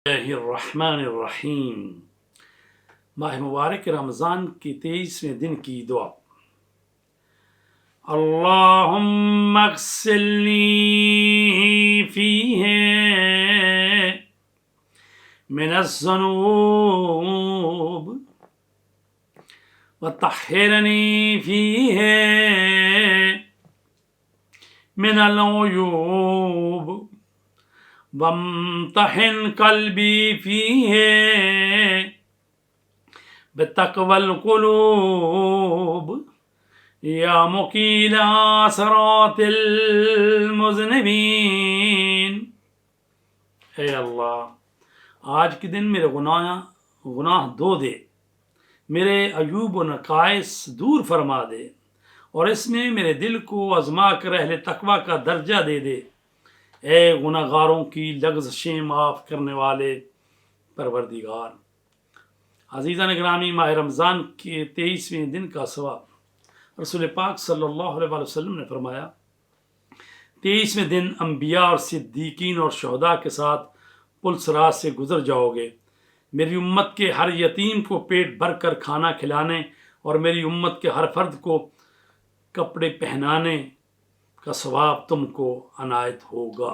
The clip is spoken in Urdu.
اللہ الرحمن الرحیم۔ ماہ مبارک رمضان کے 23ویں دن کی دعا۔ اللہم اغسلنی فیہ من الذنوب وطہرنی فیہ من العیوب وامتحن قلبی فیہ بتقوی القلوب یا مقیل صراط المذنبین۔ اے اللہ، آج کے دن میرے گناہ دھو دے، میرے عیوب و نقائص دور فرما دے، اور اس میں میرے دل کو آزما کر اہل تقوی کا درجہ دے دے۔ اے گناہ گاروں کی لغزشیں معاف کرنے والے پروردگار۔ عزیزان گرامی، ماہ رمضان کے 23ویں دن کا ثواب رسول پاک صلی اللہ علیہ وسلم نے فرمایا، 23ویں دن انبیاء اور صدیقین اور شہداء کے ساتھ پل صراط سے گزر جاؤ گے۔ میری امت کے ہر یتیم کو پیٹ بھر کر کھانا کھلانے اور میری امت کے ہر فرد کو کپڑے پہنانے کا ثواب تم کو عنایت ہوگا۔